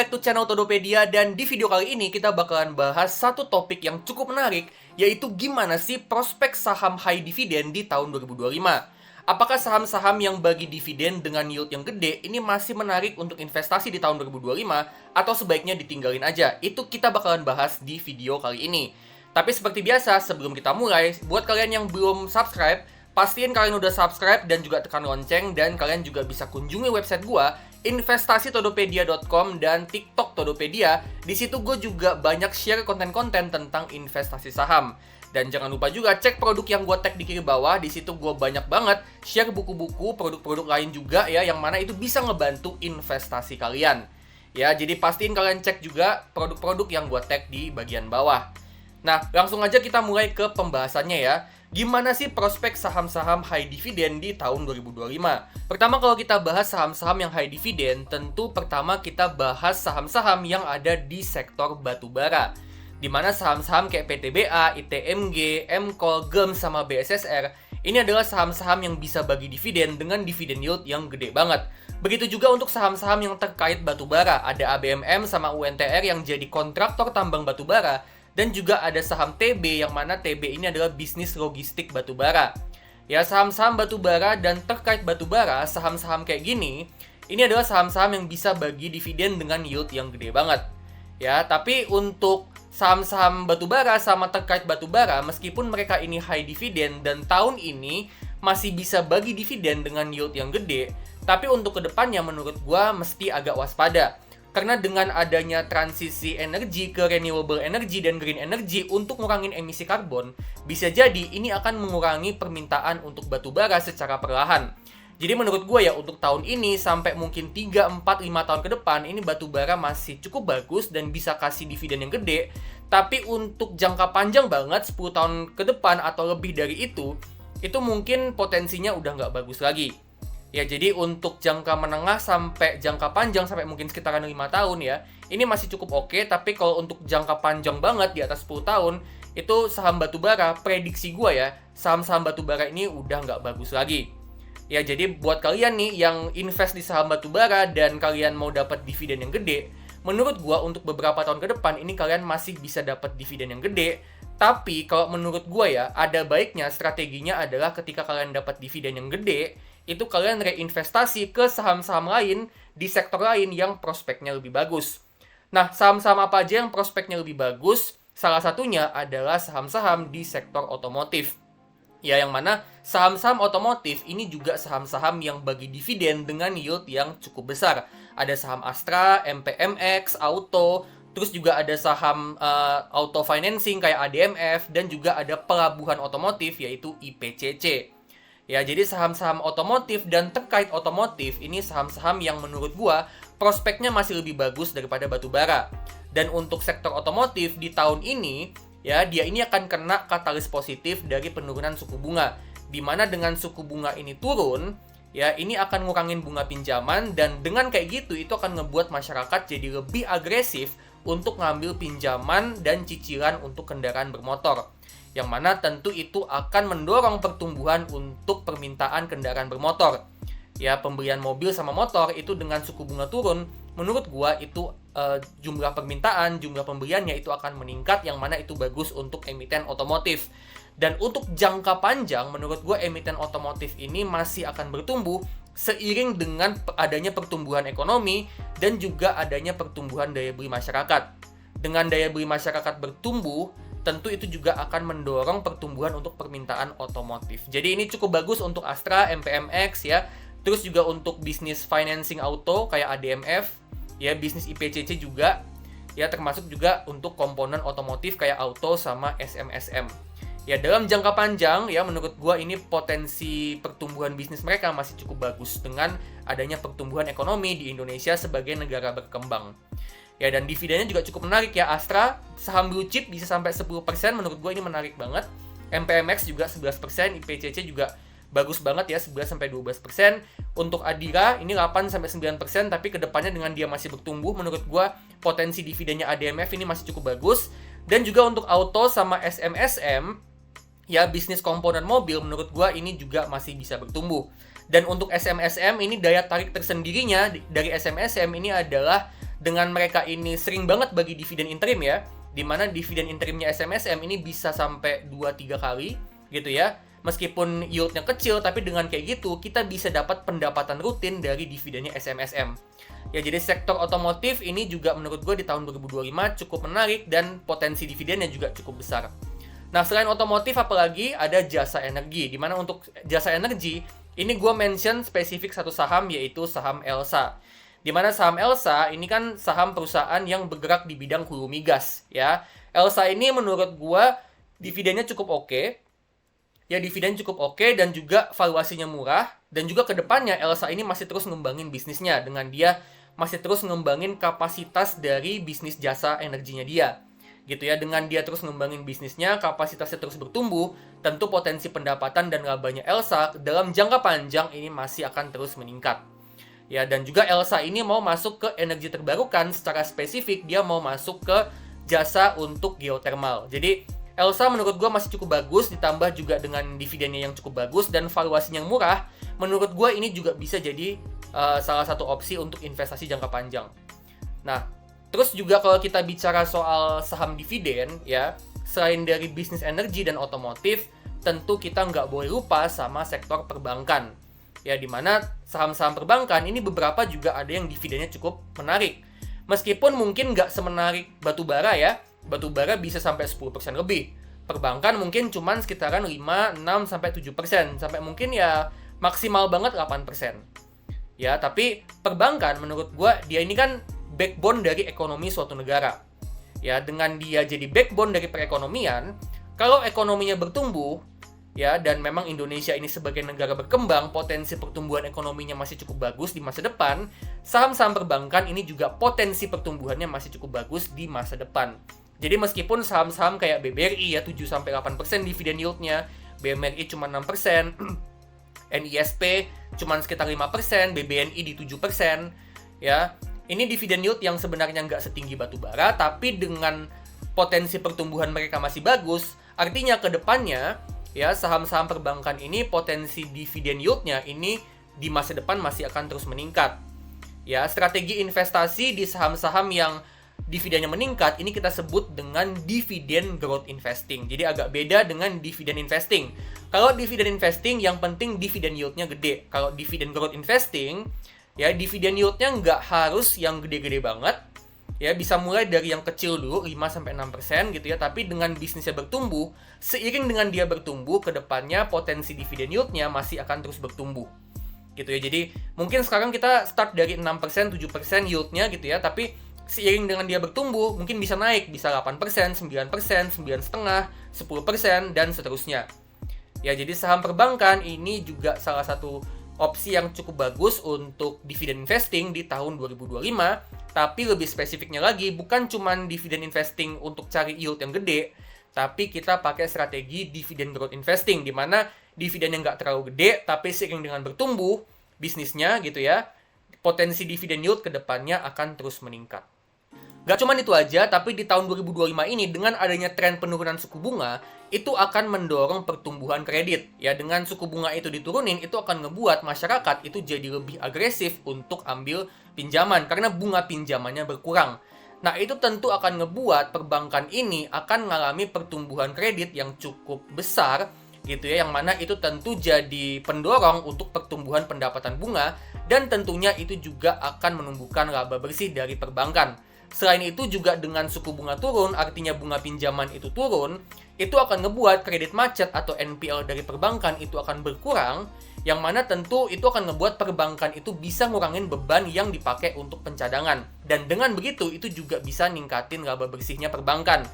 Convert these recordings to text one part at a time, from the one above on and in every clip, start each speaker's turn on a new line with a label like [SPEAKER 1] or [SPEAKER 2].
[SPEAKER 1] back to channel Todopedia, dan di video kali ini kita bakalan bahas satu topik yang cukup menarik, yaitu gimana sih prospek saham high dividend di tahun 2025. Apakah saham-saham yang bagi dividen dengan yield yang gede ini masih menarik untuk investasi di tahun 2025 atau sebaiknya ditinggalin aja? Itu kita bakalan bahas di video kali ini. Tapi seperti biasa, sebelum kita mulai, buat kalian yang belum subscribe, pastiin kalian udah subscribe dan juga tekan lonceng, dan kalian juga bisa kunjungi website gua investasi.todopedia.com dan TikTok Todopedia. Di situ gue juga banyak share konten-konten tentang investasi saham. Dan jangan lupa juga cek produk yang gue tag di kiri bawah. Di situ gue banyak banget share buku-buku, produk-produk lain juga ya, yang mana itu bisa ngebantu investasi kalian. Ya, jadi pastiin kalian cek juga produk-produk yang gue tag di bagian bawah. Nah, langsung aja kita mulai ke pembahasannya ya. Gimana sih prospek saham-saham high dividend di tahun 2025? Pertama, kalau kita bahas saham-saham yang high dividend, tentu pertama kita bahas saham-saham yang ada di sektor batubara. Di mana saham-saham kayak PTBA, ITMG, MCOL, GEM, sama BSSR, ini adalah saham-saham yang bisa bagi dividen dengan dividen yield yang gede banget. Begitu juga untuk saham-saham yang terkait batubara, ada ABMM sama UNTR yang jadi kontraktor tambang batubara, dan juga ada saham TB, yang mana TB ini adalah bisnis logistik batubara. Ya, saham-saham batubara dan terkait batubara, saham-saham kayak gini, ini adalah saham-saham yang bisa bagi dividen dengan yield yang gede banget. Ya, tapi untuk saham-saham batubara sama terkait batubara, meskipun mereka ini high dividend dan tahun ini masih bisa bagi dividen dengan yield yang gede, tapi untuk kedepannya menurut gua mesti agak waspada. Karena dengan adanya transisi energi ke renewable energy dan green energy untuk ngurangin emisi karbon, bisa jadi ini akan mengurangi permintaan untuk batubara secara perlahan. Jadi menurut gue ya, untuk tahun ini sampai mungkin 3, 4, 5 tahun ke depan, ini batubara masih cukup bagus dan bisa kasih dividen yang gede. Tapi untuk jangka panjang banget, 10 tahun ke depan atau lebih dari itu mungkin potensinya udah nggak bagus lagi. Ya, jadi untuk jangka menengah sampai jangka panjang, sampai mungkin sekitaran 5 tahun ya, ini masih cukup oke. Tapi kalau untuk jangka panjang banget, di atas 10 tahun, itu saham batubara, prediksi gue ya, saham-saham batubara ini udah nggak bagus lagi. Ya, jadi buat kalian nih yang invest di saham batubara dan kalian mau dapat dividen yang gede, menurut gue untuk beberapa tahun ke depan, ini kalian masih bisa dapat dividen yang gede. Tapi kalau menurut gue ya, ada baiknya strateginya adalah ketika kalian dapat dividen yang gede, itu kalian reinvestasi ke saham-saham lain di sektor lain yang prospeknya lebih bagus. Nah, saham-saham apa aja yang prospeknya lebih bagus? Salah satunya adalah saham-saham di sektor otomotif. Ya, yang mana saham-saham otomotif ini juga saham-saham yang bagi dividen dengan yield yang cukup besar. Ada saham Astra, MPMX, Auto, terus juga ada saham auto financing kayak ADMF, dan juga ada pelabuhan otomotif yaitu IPCC. Ya, jadi saham-saham otomotif dan terkait otomotif ini saham-saham yang menurut gua prospeknya masih lebih bagus daripada batubara. Dan untuk sektor otomotif di tahun ini, ya, dia ini akan kena katalis positif dari penurunan suku bunga. Di mana dengan suku bunga ini turun, ya, ini akan ngurangin bunga pinjaman, dan dengan kayak gitu itu akan ngebuat masyarakat jadi lebih agresif untuk ngambil pinjaman dan cicilan untuk kendaraan bermotor. Yang mana tentu itu akan mendorong pertumbuhan untuk permintaan kendaraan bermotor. Ya, pembelian mobil sama motor itu dengan suku bunga turun, menurut gua itu jumlah permintaan, jumlah pembeliannya itu akan meningkat, yang mana itu bagus untuk emiten otomotif. Dan untuk jangka panjang, menurut gua emiten otomotif ini masih akan bertumbuh seiring dengan adanya pertumbuhan ekonomi dan juga adanya pertumbuhan daya beli masyarakat. Dengan daya beli masyarakat bertumbuh, tentu itu juga akan mendorong pertumbuhan untuk permintaan otomotif. Jadi ini cukup bagus untuk Astra, MPMX ya. Terus juga untuk bisnis financing auto kayak ADMF, ya, bisnis IPCC juga, ya, termasuk juga untuk komponen otomotif kayak auto sama SMSM. Ya, dalam jangka panjang ya, menurut gua ini potensi pertumbuhan bisnis mereka masih cukup bagus dengan adanya pertumbuhan ekonomi di Indonesia sebagai negara berkembang. Ya, dan dividennya juga cukup menarik ya. Astra, saham blue chip bisa sampai 10%, menurut gue ini menarik banget. MPMX juga 11%, IPCC juga bagus banget ya, 11-12%. Untuk Adira, ini 8-9%, tapi kedepannya dengan dia masih bertumbuh, menurut gue potensi dividennya ADMF ini masih cukup bagus. Dan juga untuk Auto sama SMSM, ya, bisnis komponen mobil, menurut gue ini juga masih bisa bertumbuh. Dan untuk SMSM ini daya tarik tersendirinya dari SMSM ini adalah dengan mereka ini sering banget bagi dividen interim ya, di mana dividen interimnya SMSM ini bisa sampai 2-3 kali gitu ya. Meskipun yieldnya kecil, tapi dengan kayak gitu kita bisa dapat pendapatan rutin dari dividennya SMSM. Ya, jadi sektor otomotif ini juga menurut gue di tahun 2025 cukup menarik dan potensi dividennya juga cukup besar. Nah, selain otomotif apalagi ada jasa energi, di mana untuk jasa energi ini gue mention spesifik satu saham, yaitu saham Elsa. Di mana saham Elsa ini kan saham perusahaan yang bergerak di bidang hulu migas ya. Elsa ini menurut gue dividennya cukup oke. Ya, dividen cukup oke dan juga valuasinya murah, dan juga kedepannya Elsa ini masih terus ngembangin bisnisnya dengan dia masih terus ngembangin kapasitas dari bisnis jasa energinya dia gitu ya. Dengan dia terus ngembangin bisnisnya, kapasitasnya terus bertumbuh, tentu potensi pendapatan dan labanya Elsa dalam jangka panjang ini masih akan terus meningkat ya. Dan juga Elsa ini mau masuk ke energi terbarukan, secara spesifik dia mau masuk ke jasa untuk geothermal. Jadi Elsa menurut gue masih cukup bagus, ditambah juga dengan dividennya yang cukup bagus dan valuasinya yang murah. Menurut gue ini juga bisa jadi salah satu opsi untuk investasi jangka panjang. Nah, terus juga kalau kita bicara soal saham dividen ya, selain dari bisnis energi dan otomotif, tentu kita nggak boleh lupa sama sektor perbankan. Ya, dimana saham-saham perbankan ini beberapa juga ada yang dividennya cukup menarik. Meskipun mungkin nggak semenarik batubara ya, batubara bisa sampai 10% lebih. Perbankan mungkin cuman sekitaran 5, 6, sampai 7%. Sampai mungkin ya maksimal banget 8%. Ya, tapi perbankan menurut gue dia ini kan backbone dari ekonomi suatu negara. Ya, dengan dia jadi backbone dari perekonomian, kalau ekonominya bertumbuh, ya, dan memang Indonesia ini sebagai negara berkembang, potensi pertumbuhan ekonominya masih cukup bagus di masa depan, saham-saham perbankan ini juga potensi pertumbuhannya masih cukup bagus di masa depan. Jadi meskipun saham-saham kayak BBRI ya 7-8% dividen yieldnya, BMRI cuma 6%, NISP cuma sekitar 5%, BBNI di 7%, ya. Ini dividen yield yang sebenarnya nggak setinggi batubara, tapi dengan potensi pertumbuhan mereka masih bagus, artinya ke depannya ya saham-saham perbankan ini potensi dividen yieldnya ini di masa depan masih akan terus meningkat. Ya, strategi investasi di saham-saham yang dividennya meningkat ini kita sebut dengan dividen growth investing. Jadi agak beda dengan dividen investing. Kalau dividen investing yang penting dividen yieldnya gede. Kalau dividen growth investing ya dividen yieldnya nggak harus yang gede-gede banget. Ya, bisa mulai dari yang kecil dulu 5-6% gitu ya, tapi dengan bisnisnya bertumbuh, seiring dengan dia bertumbuh ke depannya potensi dividen yieldnya masih akan terus bertumbuh. Gitu ya. Jadi mungkin sekarang kita start dari 6%, 7% yieldnya gitu ya, tapi seiring dengan dia bertumbuh mungkin bisa naik, bisa 8%, 9%, 9,5%, 10% dan seterusnya. Ya, jadi saham perbankan ini juga salah satu opsi yang cukup bagus untuk dividen investing di tahun 2025, tapi lebih spesifiknya lagi bukan cuma dividen investing untuk cari yield yang gede, tapi kita pakai strategi dividen growth investing di mana dividen yang nggak terlalu gede tapi seiring dengan bertumbuh bisnisnya gitu ya, potensi dividen yield ke depannya akan terus meningkat. Gak cuma itu aja, tapi di tahun 2025 ini dengan adanya tren penurunan suku bunga, itu akan mendorong pertumbuhan kredit. Ya, dengan suku bunga itu diturunin, itu akan ngebuat masyarakat itu jadi lebih agresif untuk ambil pinjaman, karena bunga pinjamannya berkurang. Nah, itu tentu akan ngebuat perbankan ini akan mengalami pertumbuhan kredit yang cukup besar, gitu ya, yang mana itu tentu jadi pendorong untuk pertumbuhan pendapatan bunga, dan tentunya itu juga akan menumbuhkan laba bersih dari perbankan. Selain itu juga dengan suku bunga turun, artinya bunga pinjaman itu turun, itu akan ngebuat kredit macet atau NPL dari perbankan itu akan berkurang, yang mana tentu itu akan ngebuat perbankan itu bisa ngurangin beban yang dipakai untuk pencadangan. Dan dengan begitu, itu juga bisa ningkatin laba bersihnya perbankan.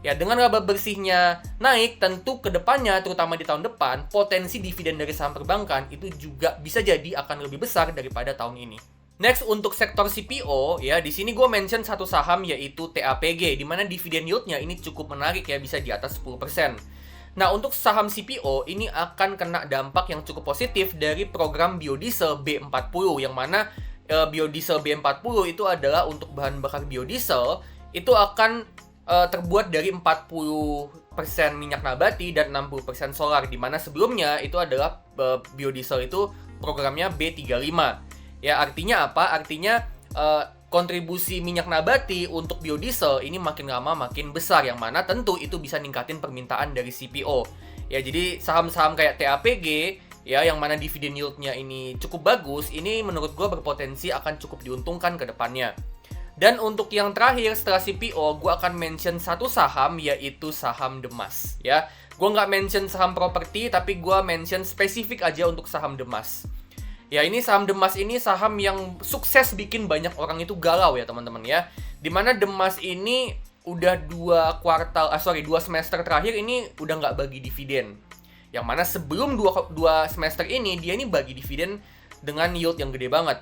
[SPEAKER 1] Ya, dengan laba bersihnya naik, tentu ke depannya, terutama di tahun depan, potensi dividen dari saham perbankan itu juga bisa jadi akan lebih besar daripada tahun ini. Next, untuk sektor CPO, ya di sini gue mention satu saham yaitu TAPG, di mana dividen yieldnya ini cukup menarik ya, bisa di atas 10%. Nah, untuk saham CPO ini akan kena dampak yang cukup positif dari program biodiesel B40, yang mana biodiesel B40 itu adalah untuk bahan bakar biodiesel, itu akan terbuat dari 40% minyak nabati dan 60% solar, di mana sebelumnya itu adalah biodiesel itu programnya B35. Ya, artinya apa? Artinya kontribusi minyak nabati untuk biodiesel ini makin lama makin besar, yang mana tentu itu bisa ningkatin permintaan dari CPO. Ya, jadi saham-saham kayak TAPG ya, yang mana dividen yield-nya ini cukup bagus, ini menurut gue berpotensi akan cukup diuntungkan ke depannya. Dan untuk yang terakhir setelah CPO, gue akan mention satu saham, yaitu saham Demas. Ya, gue nggak mention saham properti, tapi gue mention spesifik aja untuk saham Demas. Ya, ini saham Demas ini saham yang sukses bikin banyak orang itu galau ya teman-teman ya. Dimana Demas ini udah 2 semester terakhir ini udah nggak bagi dividen. Yang mana sebelum 2 semester ini dia ini bagi dividen dengan yield yang gede banget.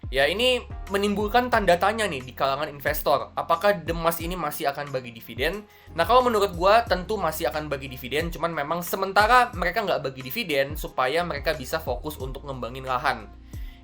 [SPEAKER 1] Ya, ini menimbulkan tanda tanya nih di kalangan investor. Apakah Demas ini masih akan bagi dividen? Nah, kalau menurut gua tentu masih akan bagi dividen, cuman memang sementara mereka nggak bagi dividen supaya mereka bisa fokus untuk ngembangin lahan.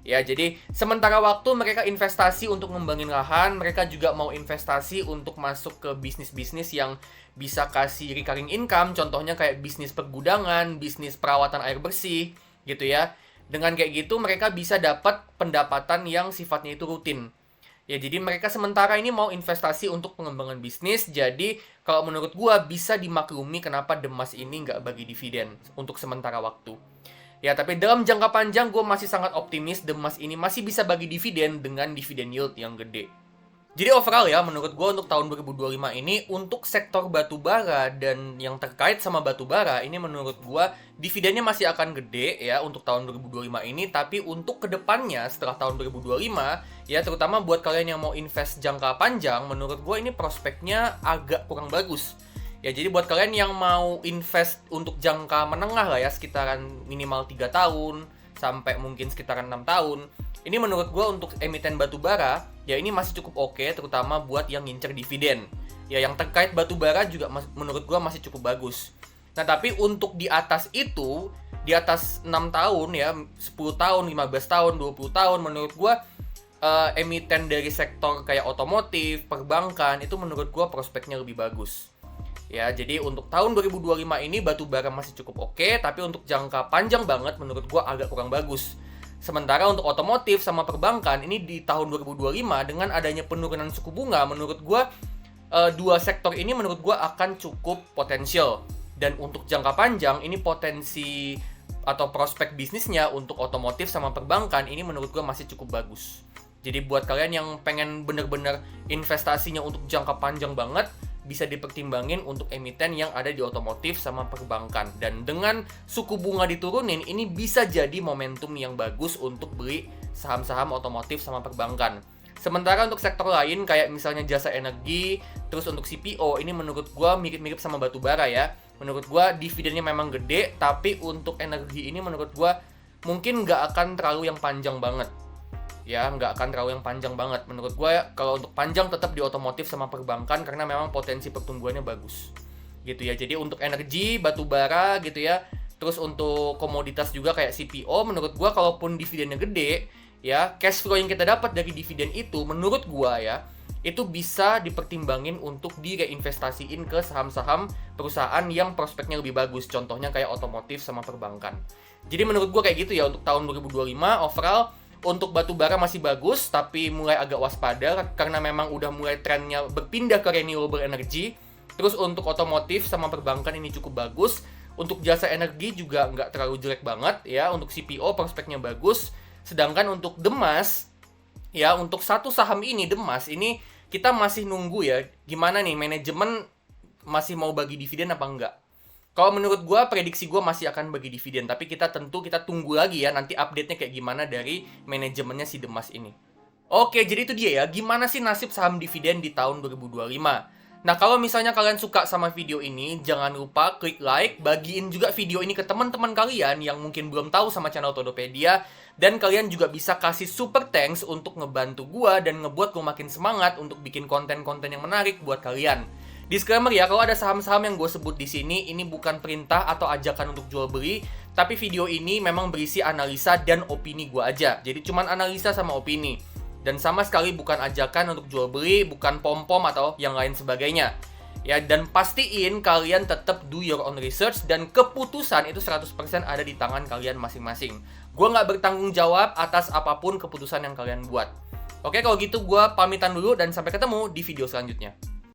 [SPEAKER 1] Ya, jadi sementara waktu mereka investasi untuk ngembangin lahan, mereka juga mau investasi untuk masuk ke bisnis-bisnis yang bisa kasih recurring income, contohnya kayak bisnis pergudangan, bisnis perawatan air bersih, gitu ya. Dengan kayak gitu mereka bisa dapat pendapatan yang sifatnya itu rutin. Ya, jadi mereka sementara ini mau investasi untuk pengembangan bisnis. Jadi kalau menurut gua bisa dimaklumi kenapa Demas ini nggak bagi dividen untuk sementara waktu. Ya, tapi dalam jangka panjang gue masih sangat optimis Demas ini masih bisa bagi dividen dengan dividen yield yang gede. Jadi overall ya, menurut gue untuk tahun 2025 ini, untuk sektor batubara dan yang terkait sama batubara, ini menurut gue dividennya masih akan gede ya untuk tahun 2025 ini. Tapi untuk kedepannya setelah tahun 2025, ya terutama buat kalian yang mau invest jangka panjang, menurut gue ini prospeknya agak kurang bagus. Ya, jadi buat kalian yang mau invest untuk jangka menengah lah ya, sekitaran minimal 3 tahun, sampai mungkin sekitaran 6 tahun, ini menurut gue untuk emiten batubara, ya ini masih cukup oke, terutama buat yang ngincer dividen. Ya, yang terkait batubara juga menurut gue masih cukup bagus. Nah, tapi untuk di atas itu, di atas 6 tahun ya, 10 tahun, 15 tahun, 20 tahun, menurut gue emiten dari sektor kayak otomotif, perbankan, itu menurut gue prospeknya lebih bagus. Ya, jadi untuk tahun 2025 ini batubara masih cukup oke, tapi untuk jangka panjang banget menurut gue agak kurang bagus. Sementara untuk otomotif sama perbankan ini di tahun 2025 dengan adanya penurunan suku bunga, menurut gue dua sektor ini menurut gue akan cukup potensial. Dan untuk jangka panjang ini potensi atau prospek bisnisnya untuk otomotif sama perbankan ini menurut gue masih cukup bagus. Jadi buat kalian yang pengen bener-bener investasinya untuk jangka panjang banget, bisa dipertimbangin untuk emiten yang ada di otomotif sama perbankan. Dan dengan suku bunga diturunin, ini bisa jadi momentum yang bagus untuk beli saham-saham otomotif sama perbankan. Sementara untuk sektor lain kayak misalnya jasa energi, terus untuk CPO, ini menurut gua mirip-mirip sama batubara ya. Menurut gua dividennya memang gede, tapi untuk energi ini menurut gua mungkin nggak akan terlalu yang panjang banget. Ya, nggak akan terlalu yang panjang banget. Menurut gue, kalau untuk panjang tetap di otomotif sama perbankan karena memang potensi pertumbuhannya bagus. Gitu ya. Jadi untuk energi, batubara gitu ya. Terus untuk komoditas juga kayak CPO, menurut gue kalaupun dividennya gede, ya, cash flow yang kita dapat dari dividen itu menurut gue ya, itu bisa dipertimbangin untuk direinvestasiin ke saham-saham perusahaan yang prospeknya lebih bagus. Contohnya kayak otomotif sama perbankan. Jadi menurut gue kayak gitu ya untuk tahun 2025 overall. Untuk batubara masih bagus, tapi mulai agak waspada karena memang udah mulai trennya berpindah ke renewable energy. Terus untuk otomotif sama perbankan ini cukup bagus. Untuk jasa energi juga nggak terlalu jelek banget ya. Untuk CPO prospeknya bagus. Sedangkan untuk Demas, ya untuk satu saham ini Demas ini kita masih nunggu ya. Gimana nih manajemen masih mau bagi dividen apa enggak? Kalau menurut gue, prediksi gue masih akan bagi dividen. Tapi kita tunggu lagi ya, nanti update-nya kayak gimana dari manajemennya si Demas ini. Oke, jadi itu dia ya, gimana sih nasib saham dividen di tahun 2025. Nah, kalau misalnya kalian suka sama video ini, jangan lupa klik like, bagiin juga video ini ke teman-teman kalian yang mungkin belum tahu sama channel Todopedia. Dan kalian juga bisa kasih super thanks untuk ngebantu gue dan ngebuat gue makin semangat untuk bikin konten-konten yang menarik buat kalian. Disclaimer ya, kalau ada saham-saham yang gue sebut di sini, ini bukan perintah atau ajakan untuk jual beli, tapi video ini memang berisi analisa dan opini gue aja. Jadi cuman analisa sama opini. Dan sama sekali bukan ajakan untuk jual beli, bukan pom-pom atau yang lain sebagainya. Ya, dan pastiin kalian tetap do your own research dan keputusan itu 100% ada di tangan kalian masing-masing. Gue nggak bertanggung jawab atas apapun keputusan yang kalian buat. Oke, kalau gitu gue pamitan dulu dan sampai ketemu di video selanjutnya.